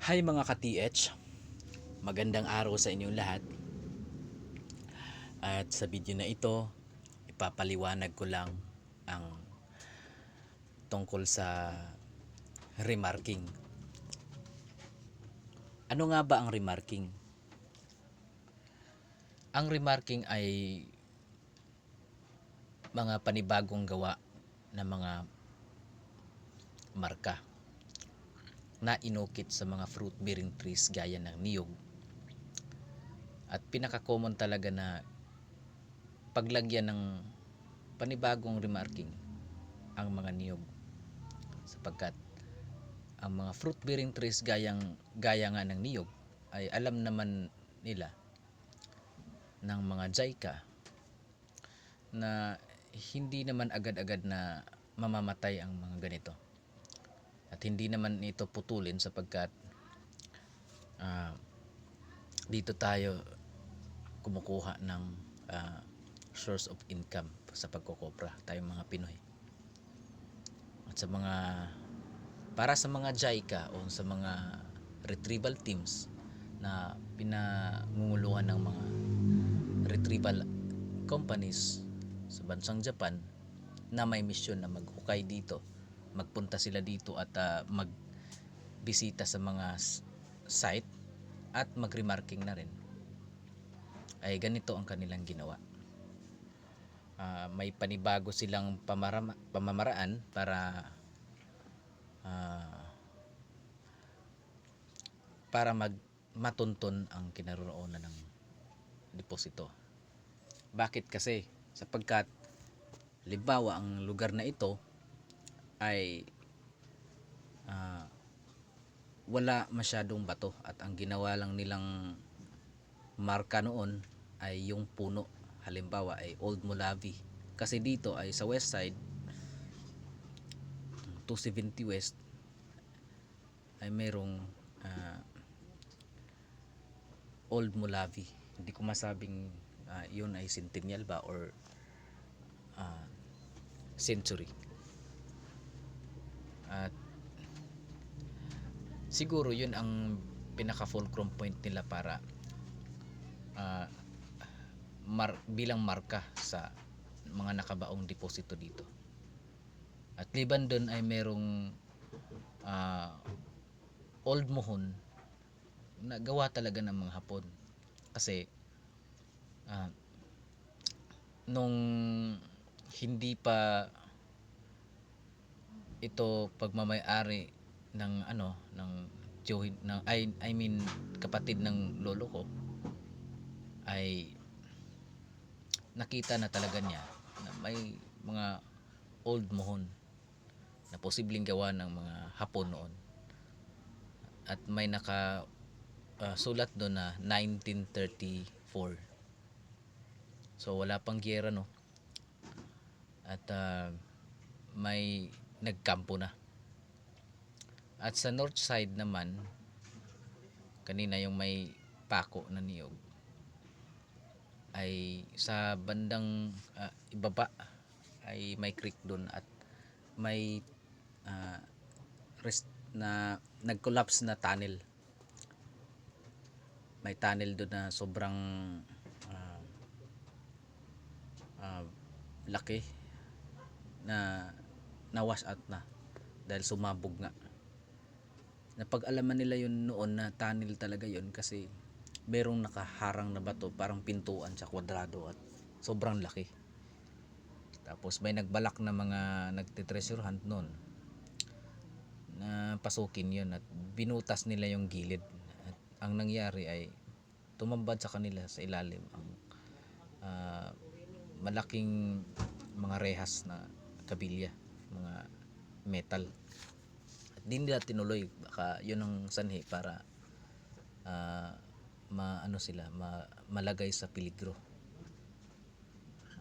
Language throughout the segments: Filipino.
Hi mga ka-TH, magandang araw sa inyong lahat. At sa video na ito, ipapaliwanag ko lang ang tungkol sa remarking. Ano nga ba ang remarking? Ang remarking ay mga panibagong gawa na mga marka na inukit sa mga fruit bearing trees gaya ng niyog. At pinaka-common talaga na paglagyan ng panibagong remarking ang mga niyog, sapagkat ang mga fruit bearing trees gaya nga ng niyog ay alam naman nila ng mga JICA na hindi naman agad-agad na mamamatay ang mga ganito, at hindi naman ito putulin sapagkat dito tayo kumukuha ng source of income sa pagkokopra, tayong mga Pinoy. At para sa mga JICA o sa mga retrieval teams na pinangunguluhan ng mga retrieval companies sa bansang Japan na may misyon na maghukay dito, magpunta sila dito at magbisita sa mga site at mag-remarking na rin, ay ganito ang kanilang ginawa. May panibago silang pamamaraan para matunton ang kinaroroonan ng deposito. Bakit kasi? Sapagkat halimbawa ang lugar na ito ay wala masyadong bato, at ang ginawa lang nilang marka noon ay yung puno. Halimbawa ay Old Molavi, kasi dito ay sa west side 270 West ay merong Old Molavi. Hindi ko masabing yun ay centennial ba or century. At siguro yun ang pinaka fulcrum point nila para bilang marka sa mga nakabaong deposito dito. At liban doon ay merong Old Mohon na gawa talaga ng mga Hapon, kasi nung hindi pa ito pagmamay-ari ng kapatid ng lolo ko, ay nakita na talaga niya na may mga Old Mohon na posibleng gawa ng mga Hapon noon, at may sulat doon na 1934. So wala pang giyera, no? At may nagkampo na. At sa north side naman, kanina yung may pako na niyog, ay sa bandang ibaba ay may creek doon, at may nag-collapse na tunnel. May tunnel doon na sobrang laki na nawash out na dahil sumabog nga. Napag-alaman nila yun noon na tunnel talaga yun kasi merong nakaharang na bato, parang pintuan sa kwadrado, at sobrang laki. Tapos may nagbalak na mga nagte-treasure hunt noon na pasukin yun, at binutas nila yung gilid. At ang nangyari ay tumambad sa kanila sa ilalim ang malaking mga rehas na kabilya, mga metal. At di nila tinuloy, baka yun ang sanhi para malagay sa peligro.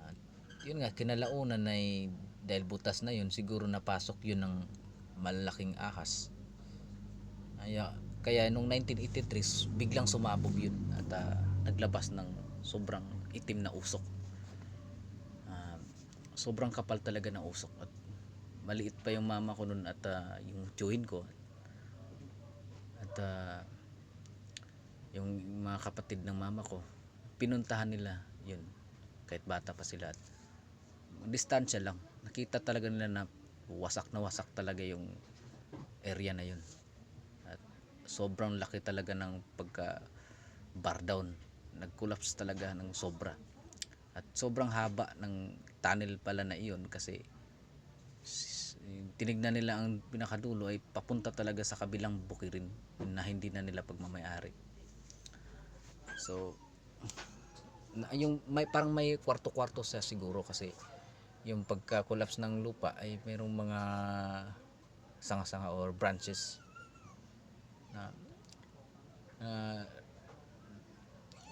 At yun nga, kinalaunan ay dahil butas na yun, siguro napasok yun ng malaking ahas. Kaya nung 1983 biglang sumabog yun, at naglabas ng sobrang itim na usok. Sobrang kapal talaga ng usok, at maliit pa yung mama ko noon at yung tiyuhin ko, at yung mga kapatid ng mama ko, pinuntahan nila yun kahit bata pa sila, at distansya lang nakita talaga nila na wasak talaga yung area na yun, at sobrang laki talaga ng pagka bar down, nag-collapse talaga ng sobra, at sobrang haba ng tunnel pala na iyon kasi tinignan nila ang pinakadulo ay papunta talaga sa kabilang bukirin na hindi na nila pagmamayari. So yung parang may kwarto-kwarto siya siguro kasi yung pagka-collapse ng lupa ay mayroong mga sanga-sanga or branches na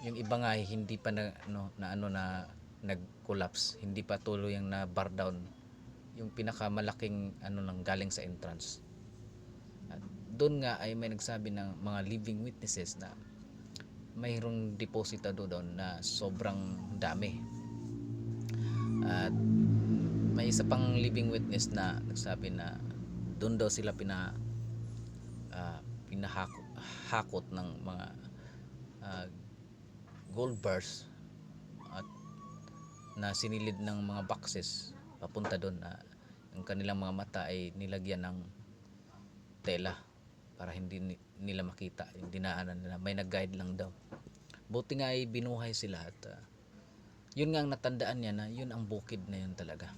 yung iba nga ay hindi pa na nag-collapse, hindi pa tuloy yung na bar down yung pinakamalaking lang galing sa entrance. At doon nga ay may nagsabi ng mga living witnesses na mayroong depositado doon na sobrang dami. At may isa pang living witness na nagsabi na doon daw sila pinahakot ng mga gold bars at na sinilid ng mga boxes papunta doon, na yung kanilang mga mata ay nilagyan ng tela para hindi nila makita yung dinaanan nila, may nag-guide lang daw. Buti nga ay binuhay sila, at yun nga ang natandaan niya, na yun ang bukid na yun talaga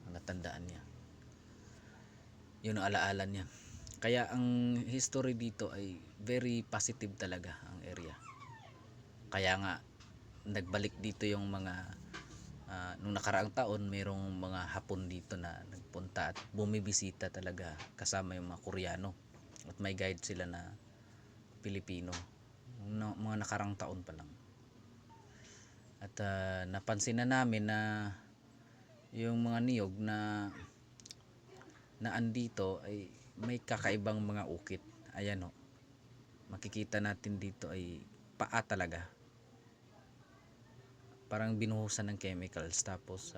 ang natandaan niya, yun ang alaala niya. Kaya ang history dito ay very positive talaga ang area. Kaya nga nagbalik dito yung mga nung nakaraang taon, mayroong mga Hapon dito na nagpunta at bumibisita talaga kasama yung mga Koreano, at may guide sila na Pilipino mga nakaraang taon pa lang. At napansin na namin na yung mga niyog na andito ay may kakaibang mga ukit. Ayan makikita natin dito ay paa talaga, parang binuhusan ng chemicals, tapos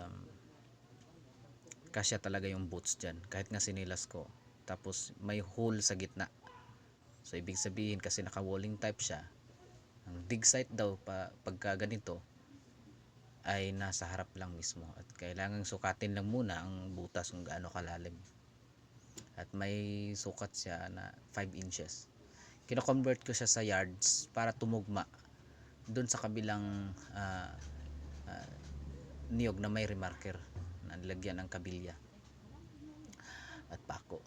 kasya talaga yung boots dyan kahit nga sinilas ko, tapos may hole sa gitna. So ibig sabihin kasi naka walling type siya, ang dig site daw pagka ganito ay nasa harap lang mismo, at kailangang sukatin lang muna ang butas kung gaano kalalim, at may sukat siya na 5 inches. Kino-convert ko siya sa yards para tumugma doon sa kabilang niyog na may remarker na nilagyan ng kabilya at pako.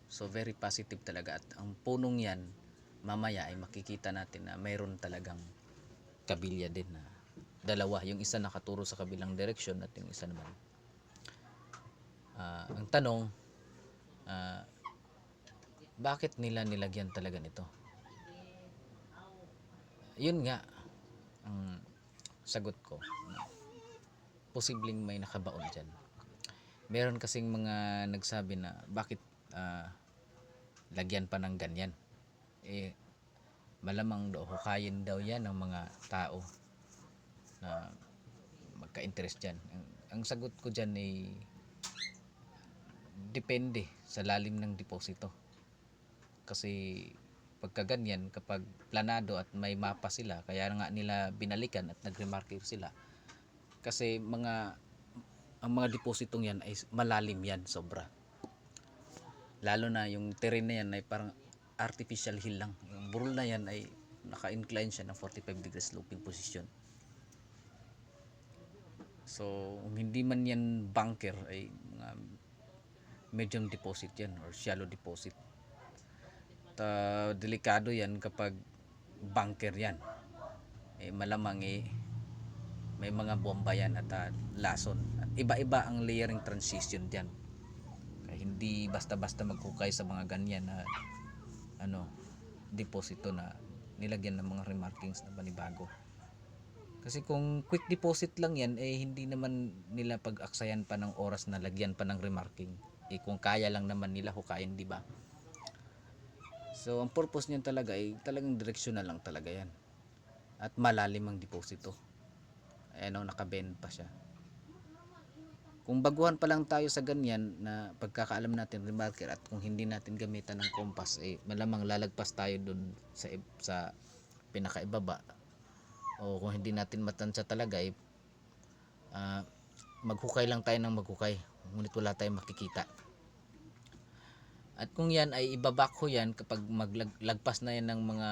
So very positive talaga, at ang punong yan mamaya ay makikita natin na mayroon talagang kabilya din na dalawa, yung isa nakaturo sa kabilang direksyon at yung isa naman ang tanong, bakit nila nilagyan talaga nito? Yun nga ang sagot ko, posibleng may nakabaon dyan. Meron kasing mga nagsabi na bakit lagyan pa ng ganyan, malamang daw hukayin daw yan ng mga tao na magka-interest dyan. Ang sagot ko dyan ay depende sa lalim ng deposito, kasi pagka ganyan, kapag planado at may mapa sila, kaya nga nila binalikan at nagremarker sila kasi ang mga depositong yan ay malalim yan sobra, lalo na yung terrain na yan ay parang artificial hill lang. Yung burol na yan ay naka-incline siya ng 45 degrees sloping position. So hindi man yan bunker, ay mga medium deposit yan or shallow deposit. Delikado yan kapag bunker yan, malamang may mga bomba yan at lason, at iba-iba ang layering transition dyan, kaya hindi basta-basta maghukay sa mga ganyan na deposito na nilagyan ng mga remarkings na panibago. Kasi kung quick deposit lang yan, hindi naman nila pag-aksayan pa ng oras na lagyan pa ng remarking. Kung kaya lang naman nila hukayin, di ba? So ang purpose niyan talaga ay talagang direksyonal lang talaga yan, at malalim ang deposito. Ayan nakabend pa siya. Kung baguhan pa lang tayo sa ganyan na pagkakaalam natin remarker at kung hindi natin gamitan ng compass, malamang lalagpas tayo dun sa pinakaibaba, o kung hindi natin matansya talaga maghukay lang tayo ng maghukay ngunit wala tayong makikita. At kung yan ay ibabakho yan, kapag maglagpas na yan ng mga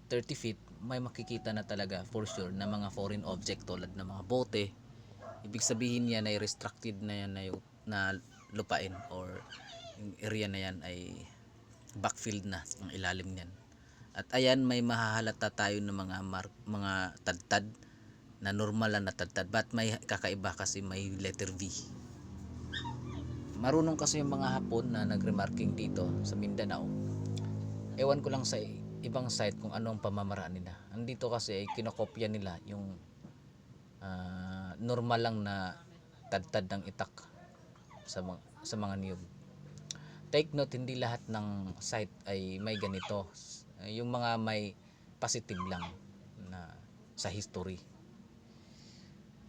30 feet, may makikita na talaga for sure na mga foreign object tulad ng mga bote. Ibig sabihin yan ay restricted na yan na lupain, or yung area na yan ay backfield na ang ilalim niyan. At ayan, may mahahalata tayo ng mga tadtad na normal lang na tadtad, but may kakaiba kasi may letter V. Marunong kasi yung mga Hapon na nagremarking dito sa Mindanao. Ewan ko lang sa ibang site kung ano ang pamamaraan nila. Andito kasi ay kinokopya nila yung normal lang na tadtad ng itak sa mga niyog. Take note, hindi lahat ng site ay may ganito. Yung mga may positive lang na sa history.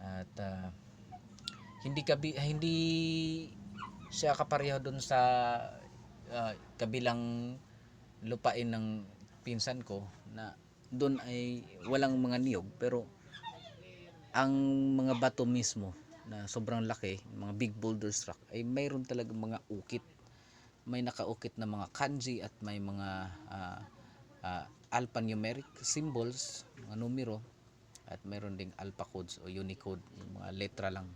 At hindi siya kapareho dun sa kabilang lupain ng pinsan ko na doon ay walang mga niyog, pero ang mga bato mismo na sobrang laki, mga big boulders rock, ay mayroon talaga mga ukit. May nakaukit na mga kanji at may mga alphanumeric symbols, mga numero, at mayroon ding alpha codes o Unicode, yung mga letra lang.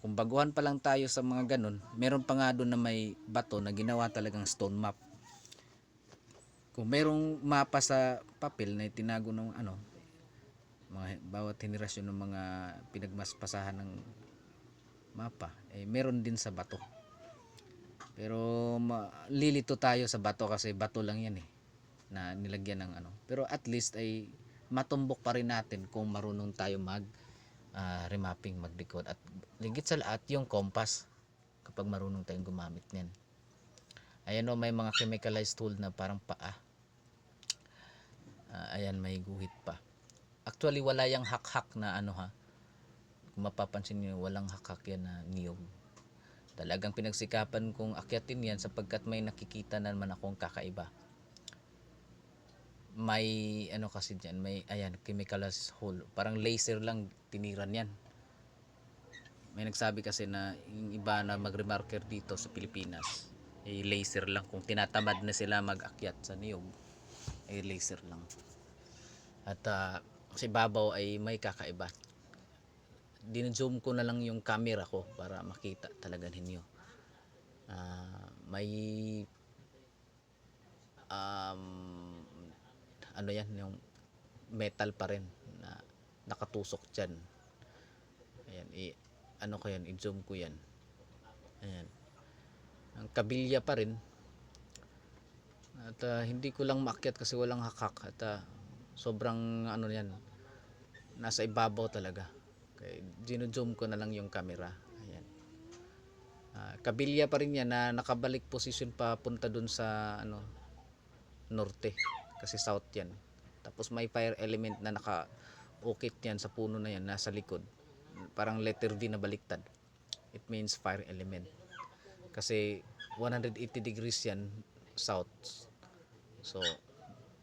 Kung baguhan pa lang tayo sa mga ganun, meron pa nga doon na may bato na ginawa talagang stone map. Kung merong mapa sa papel na itinago ng bawat henerasyon ng mga pinagmaspasahan ng mapa, meron din sa bato. Pero lilito tayo sa bato kasi bato lang yan na nilagyan ng Pero at least ay matumbok pa rin natin kung marunong tayo remapping, mag-decode, at ligit sa lahat yung compass kapag marunong tayong gumamit niyan. Ayan may mga chemicalized tool na parang paa. Ayan, may guhit pa. Actually wala yung hak-hak na kung mapapansin niyo, walang hak-hak yan na niyog. Talagang pinagsikapan kong akyatin yan sapagkat may nakikita na naman akong kakaiba. May kasi dyan, may chemicalized hole, parang laser lang tiniran yan. May nagsabi kasi na yung iba na magremarker dito sa Pilipinas laser lang, kung tinatamad na sila mag-akyat sa niyog laser lang. At sa ibabaw ay may kakaiba. Dino-zoom ko na lang yung camera ko para makita talaga ninyo. May yan, yung metal pa rin na nakatusok dyan. Ayan, ko yan, i-zoom ko yan. Ayan, ang kabilya pa rin. At hindi ko lang maakyat kasi walang hakak, at sobrang yan, nasa ibabaw talaga. Okay, dino-zoom ko na lang yung camera. Ayan, kabilya pa rin yan na nakabalik position pa punta dun sa norte, kasi south yan. Tapos may fire element na nakaukit yan sa puno na yan, nasa likod, parang letter V na baliktad. It means fire element kasi 180 degrees yan south, so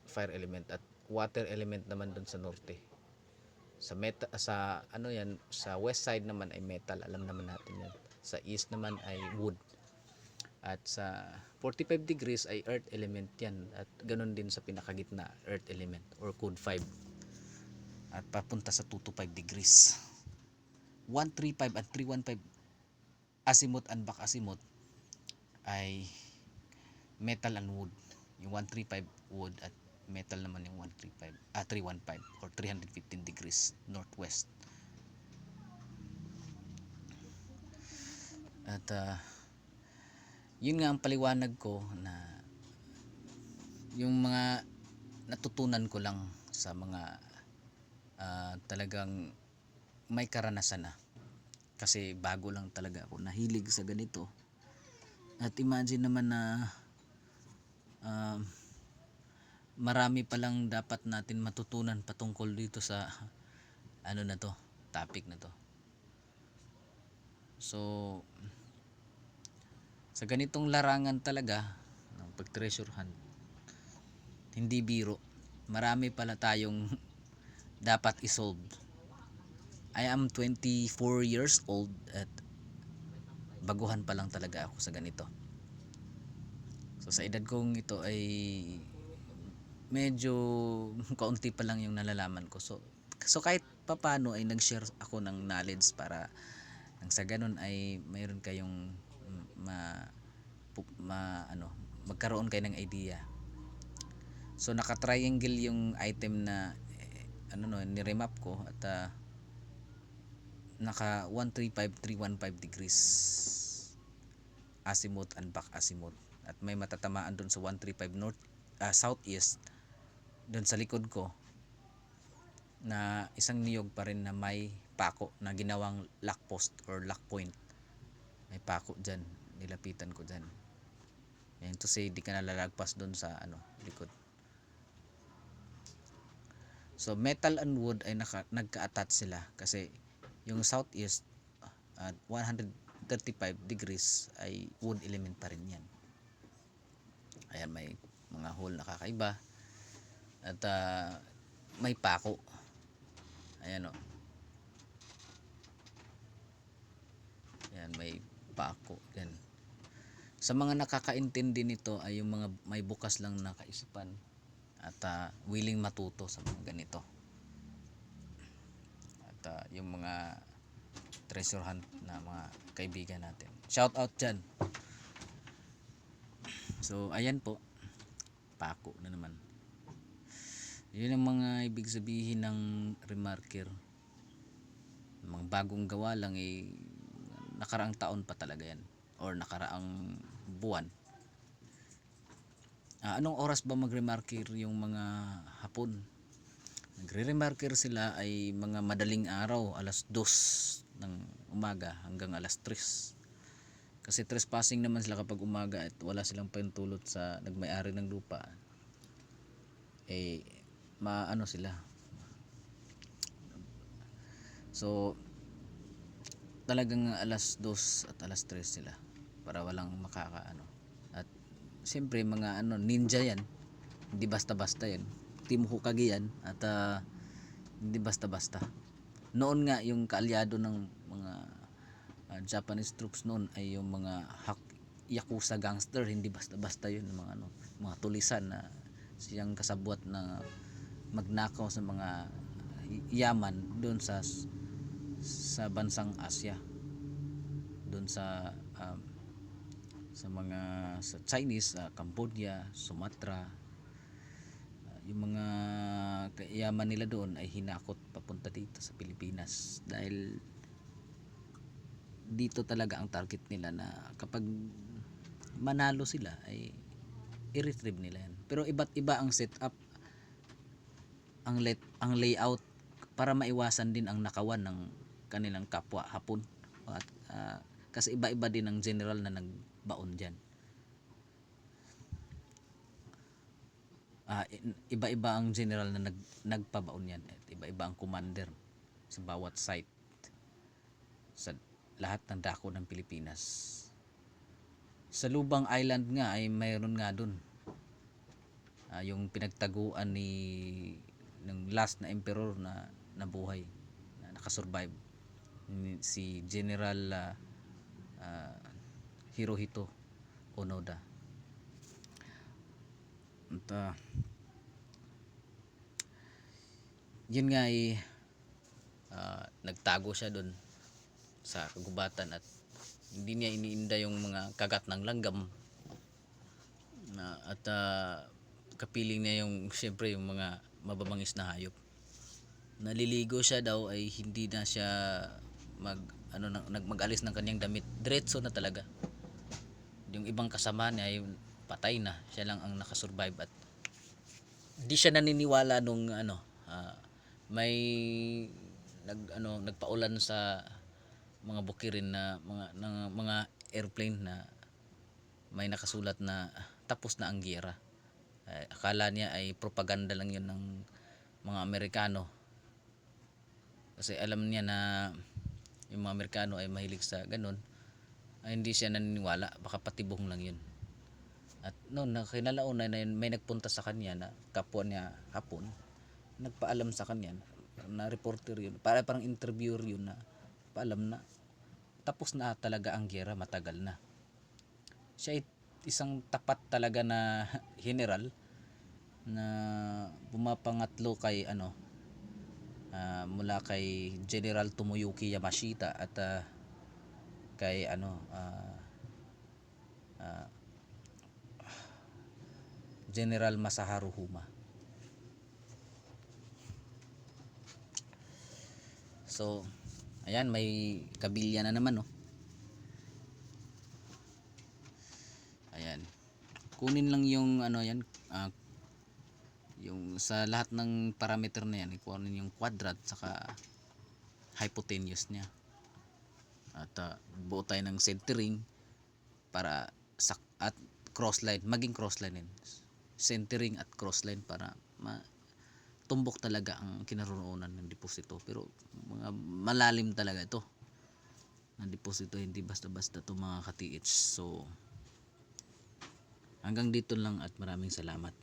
fire element. At water element naman dun sa norte. Sa sa west side naman ay metal, alam naman natin yan. Sa east naman ay wood. At sa 45 degrees ay earth element yan, at ganun din sa pinakagitna, earth element or code 5. At papunta sa 2 to 5 degrees, 135 at 315 azimuth and back azimuth ay metal and wood. Yung 135 wood at metal naman yung 315 or 315 degrees northwest. At yun nga ang paliwanag ko, na yung mga natutunan ko lang sa mga talagang may karanasan na, kasi bago lang talaga ako nahilig sa ganito. At imagine naman na marami palang dapat natin matutunan patungkol dito sa na to, topic na to. So sa ganitong larangan talaga ng pag-treasure hunt, hindi biro. Marami pala tayong dapat isolve. I am 24 years old at baguhan pa lang talaga ako sa ganito. So sa edad kong ito ay medyo kaunti pa lang yung nalalaman ko. So kahit papano ay nag-share ako ng knowledge para nang sa ganun ay mayroon kayong ma, magkaroon kayo ng idea. So naka-triangle yung item na ni-remap ko at naka 135315 degrees azimuth and back azimuth at may matatamaan doon sa 135 north southeast doon sa likod ko na isang niyog pa rin na may pako na ginawang lock post or lock point. May pako dyan, nilapitan ko dyan. Yan to say di ka nalalagpas doon sa likod. So metal and wood ay nagka-attach sila kasi yung southeast at 135 degrees ay wood element pa rin yan. Ayan, may mga hole na kakaiba at may pako. Ayan o. Ayan, may pako yan. Sa mga nakakaintindi nito ay yung mga may bukas lang na kaisipan at willing matuto sa mga ganito. At yung mga treasure hunt na mga kaibigan natin. Shout out dyan. So ayan po, pako na naman. Yun ang mga ibig sabihin ng remarker. Mga bagong gawa lang nakaraang taon pa talaga yan or nakaraang buwan. Anong oras ba mag-remarker yung mga Hapon? Nagre-remarker sila ay mga madaling araw, alas 2 ng umaga hanggang alas 3. Kasi trespassing naman sila kapag umaga at wala silang pahintulot sa nagmay-ari ng lupa. Maano sila. So talagang alas 2 at alas 3 sila para walang makakaano. At siyempre mga ninja yan. Hindi basta-basta yan. Team Hokage yan at hindi basta-basta. Noon nga yung kaalyado ng mga Japanese troops noon ay yung mga yakuza gangster, hindi basta-basta yun, mga tulisan na siyang kasabwat na magnakaw sa mga yaman doon sa bansang Asia, doon sa sa Chinese, Cambodia, Sumatra. Yung mga yaman nila doon ay hinakot papunta dito sa Pilipinas dahil dito talaga ang target nila na kapag manalo sila ay i-retrieve nila yan. Pero iba't iba ang setup, ang layout para maiwasan din ang nakawan ng kanilang kapwa Hapon. At kasi iba-iba din ang general na nagbaon diyan. Iba-iba ang general na nagpabaon yan at iba-iba ang commander sa bawat site sa lahat ng dako ng Pilipinas. Sa Lubang Island nga ay mayroon nga dun yung pinagtaguan ng last na emperor na nabuhay, na nakasurvive, si General Hirohito Onoda. At yun nga ay nagtago siya dun sa kagubatan at hindi niya iniinda yung mga kagat ng langgam at kapiling niya yung siyempre yung mga mababangis na hayop. Naliligo siya daw ay hindi na siya mag-alis ng kanyang damit, diretso na talaga. Yung ibang kasama niya ay patay na, siya lang ang nakasurvive at hindi siya naniniwala nung may nagpaulan sa mga bukirin na mga airplane na may nakasulat na tapos na ang giyera. Akala niya ay propaganda lang yun ng mga Amerikano kasi alam niya na yung mga Amerikano ay mahilig sa ganun, ay hindi siya naniniwala, baka patibong lang yun. At noon na kinalaunan na may nagpunta sa kanya na kapwa niya Hapon, nagpaalam sa kanya na reporter yun, parang interviewer yun, na paalam na tapos na talaga ang giyera, matagal na. Siya ay isang tapat talaga na general na bumapangatlo kay mula kay General Tomoyuki Yamashita at kay General Masaharu Huma. So ayan, may kabilya na naman, no. Ayan, kunin lang yung yan, yung sa lahat ng parameter na yan, ikunin yung quadrat saka hypotenuse niya, at buo tayo ng centering para at crossline, maging crossline din, centering at crossline para tumbok talaga ang kinaroroonan ng deposito. Pero mga malalim talaga ito ng deposito, hindi basta-basta to mga ka-TH. So hanggang dito lang at maraming salamat.